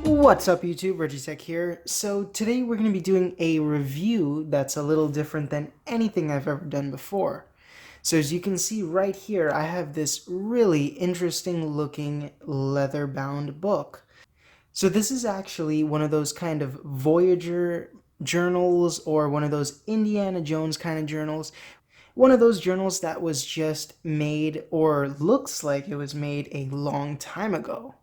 What's up YouTube, Rusteque here. So today we're going to be doing a review that's a little different than anything I've ever done before. So as you can see right here, I have this really interesting looking leather bound book. So this is actually one of those kind of Voyager journals or one of those Indiana Jones kind of journals. One of those journals that was just made or looks like it was made a long time ago.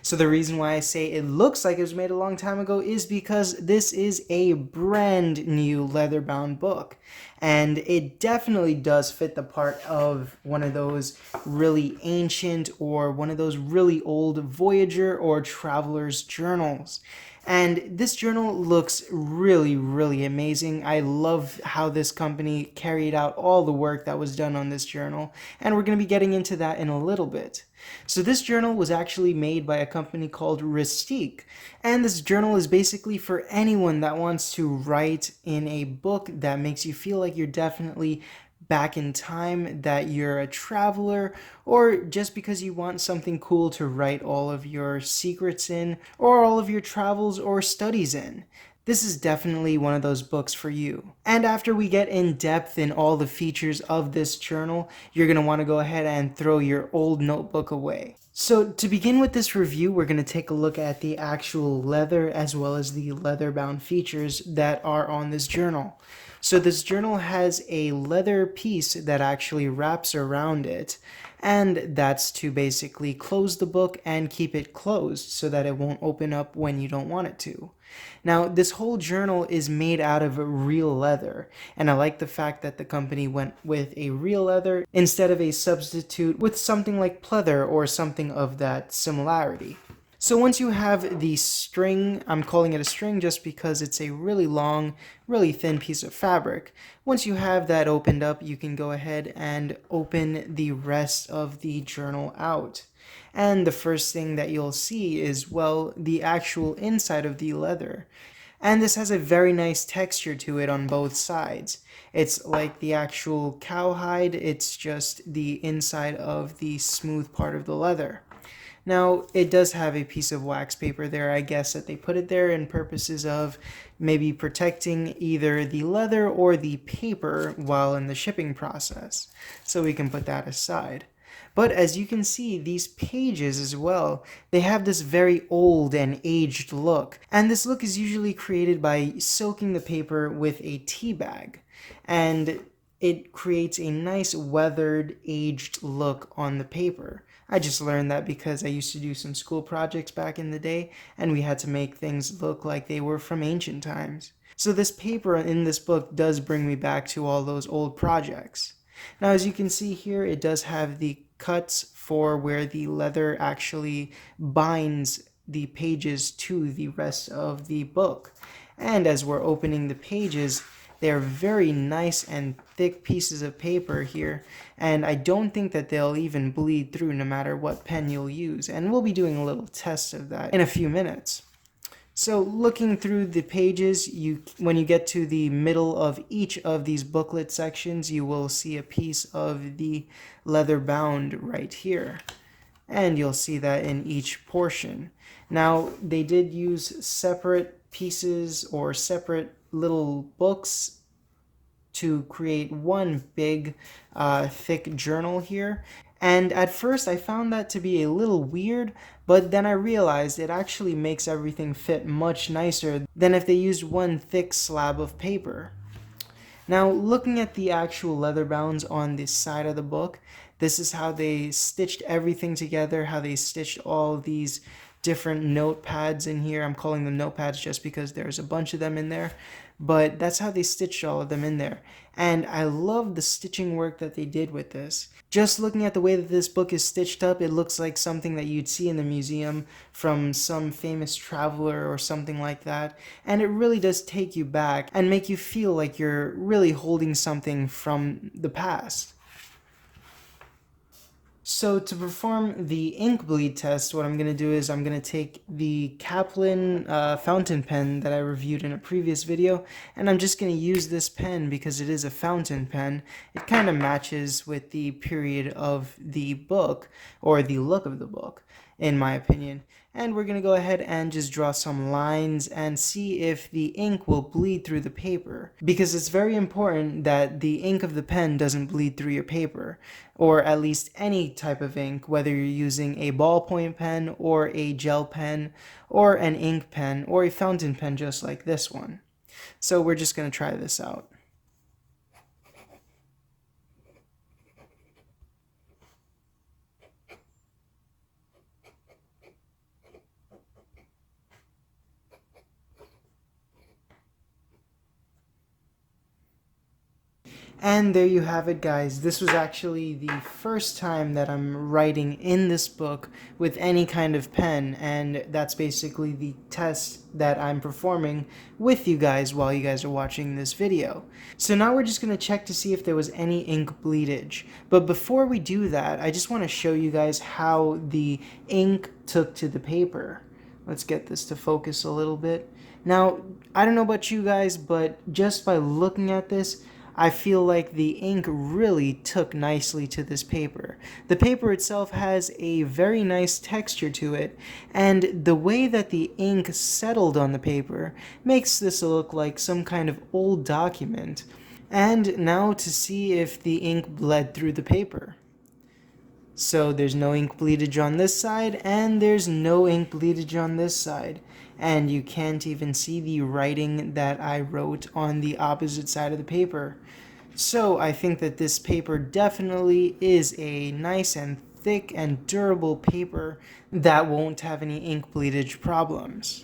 So the reason why I say it looks like it was made a long time ago is because this is a brand new leather-bound book. And it definitely does fit the part of one of those really ancient or one of those really old Voyager or Traveler's journals. And this journal looks really, really amazing. I love how this company carried out all the work that was done on this journal, and we're going to be getting into that in a little bit. So this journal was actually made by a company called Rusteque, and this journal is basically for anyone that wants to write in a book that makes you feel like you're definitely back in time, that you're a traveler, or just because you want something cool to write all of your secrets in, or all of your travels or studies in. This is definitely one of those books for you. And after we get in depth in all the features of this journal, you're going to want to go ahead and throw your old notebook away. So to begin with this review, we're going to take a look at the actual leather as well as the leather-bound features that are on this journal. So this journal has a leather piece that actually wraps around it, and that's to basically close the book and keep it closed so that it won't open up when you don't want it to. Now, this whole journal is made out of real leather, and I like the fact that the company went with a real leather instead of a substitute with something like pleather or something of that similarity. So once you have the string, I'm calling it a string just because it's a really long, really thin piece of fabric. Once you have that opened up, you can go ahead and open the rest of the journal out. And the first thing that you'll see is, well, the actual inside of the leather. And this has a very nice texture to it on both sides. It's like the actual cowhide, it's just the inside of the smooth part of the leather. Now, it does have a piece of wax paper there. I guess that they put it there in purposes of maybe protecting either the leather or the paper while in the shipping process. So we can put that aside. But as you can see, these pages as well, they have this very old and aged look. And this look is usually created by soaking the paper with a tea bag. And it creates a nice weathered, aged look on the paper. I just learned that because I used to do some school projects back in the day, and we had to make things look like they were from ancient times. So this paper in this book does bring me back to all those old projects. Now, as you can see here, it does have the cuts for where the leather actually binds the pages to the rest of the book. And as we're opening the pages, they're very nice and thick pieces of paper here, and I don't think that they'll even bleed through no matter what pen you'll use, and we'll be doing a little test of that in a few minutes. So looking through the pages, when you get to the middle of each of these booklet sections, you will see a piece of the leather bound right here. And you'll see that in each portion. Now, they did use separate pieces or separate little books to create one big thick journal here. And at first I found that to be a little weird, but then I realized it actually makes everything fit much nicer than if they used one thick slab of paper. Now, looking at the actual leather bounds on this side of the book, this is how they stitched everything together, how they stitched all these different notepads in here. I'm calling them notepads just because there's a bunch of them in there, but that's how they stitched all of them in there. And I love the stitching work that they did with this. Just looking at the way that this book is stitched up, it looks like something that you'd see in the museum from some famous traveler or something like that. And it really does take you back and make you feel like you're really holding something from the past. So to perform the ink bleed test, what I'm going to do is I'm going to take the Kaplan fountain pen that I reviewed in a previous video, and I'm just going to use this pen because it is a fountain pen. It kind of matches with the period of the book, or the look of the book, in my opinion. And we're going to go ahead and just draw some lines and see if the ink will bleed through the paper. Because it's very important that the ink of the pen doesn't bleed through your paper, or at least any type of ink, whether you're using a ballpoint pen or a gel pen or an ink pen or a fountain pen just like this one. So we're just going to try this out. And there you have it, guys. This was actually the first time that I'm writing in this book with any kind of pen, and that's basically the test that I'm performing with you guys while you guys are watching this video. So now we're just going to check to see if there was any ink bleedage. But before we do that, I just want to show you guys how the ink took to the paper. Let's get this to focus a little bit. Now, I don't know about you guys, but just by looking at this, I feel like the ink really took nicely to this paper. The paper itself has a very nice texture to it, and the way that the ink settled on the paper makes this look like some kind of old document. And now to see if the ink bled through the paper. So there's no ink bleedage on this side, and there's no ink bleedage on this side. And you can't even see the writing that I wrote on the opposite side of the paper. So I think that this paper definitely is a nice and thick and durable paper that won't have any ink bleedage problems.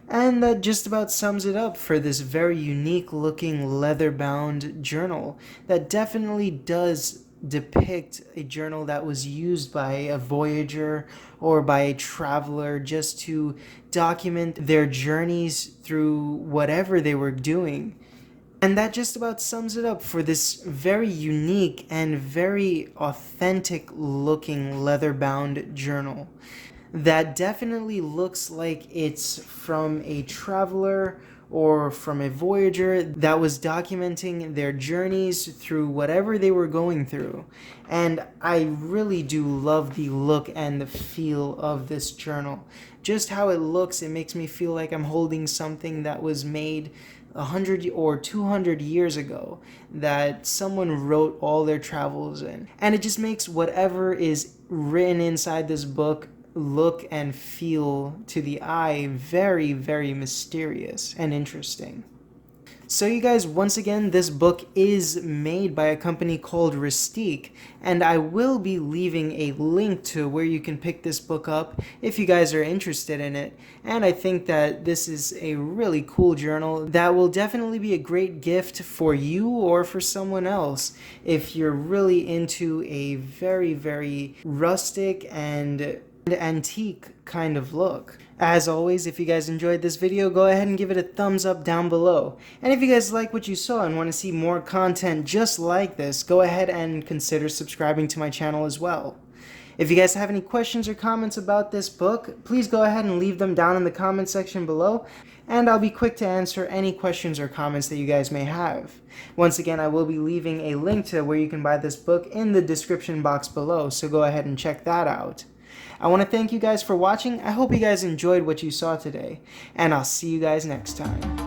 And that just about sums it up for this very unique looking leather-bound journal that definitely does depict a journal that was used by a voyager or by a traveler just to document their journeys through whatever they were doing. And that just about sums it up for this very unique and very authentic looking leather-bound journal that definitely looks like it's from a traveler or from a voyager that was documenting their journeys through whatever they were going through. And I really do love the look and the feel of this journal. Just how it looks, it makes me feel like I'm holding something that was made 100 or 200 years ago, that someone wrote all their travels in. And it just makes whatever is written inside this book look and feel to the eye very, very mysterious and interesting. So you guys, once again, this book is made by a company called Rusteque, and I will be leaving a link to where you can pick this book up if you guys are interested in it. And I think that this is a really cool journal that will definitely be a great gift for you or for someone else if you're really into a very, very rustic and antique kind of look. As always, if you guys enjoyed this video, go ahead and give it a thumbs up down below. And if you guys like what you saw and want to see more content just like this, go ahead and consider subscribing to my channel as well. If you guys have any questions or comments about this book, please go ahead and leave them down in the comment section below, and I'll be quick to answer any questions or comments that you guys may have. Once again, I will be leaving a link to where you can buy this book in the description box below, so go ahead and check that out. I want to thank you guys for watching. I hope you guys enjoyed what you saw today, and I'll see you guys next time.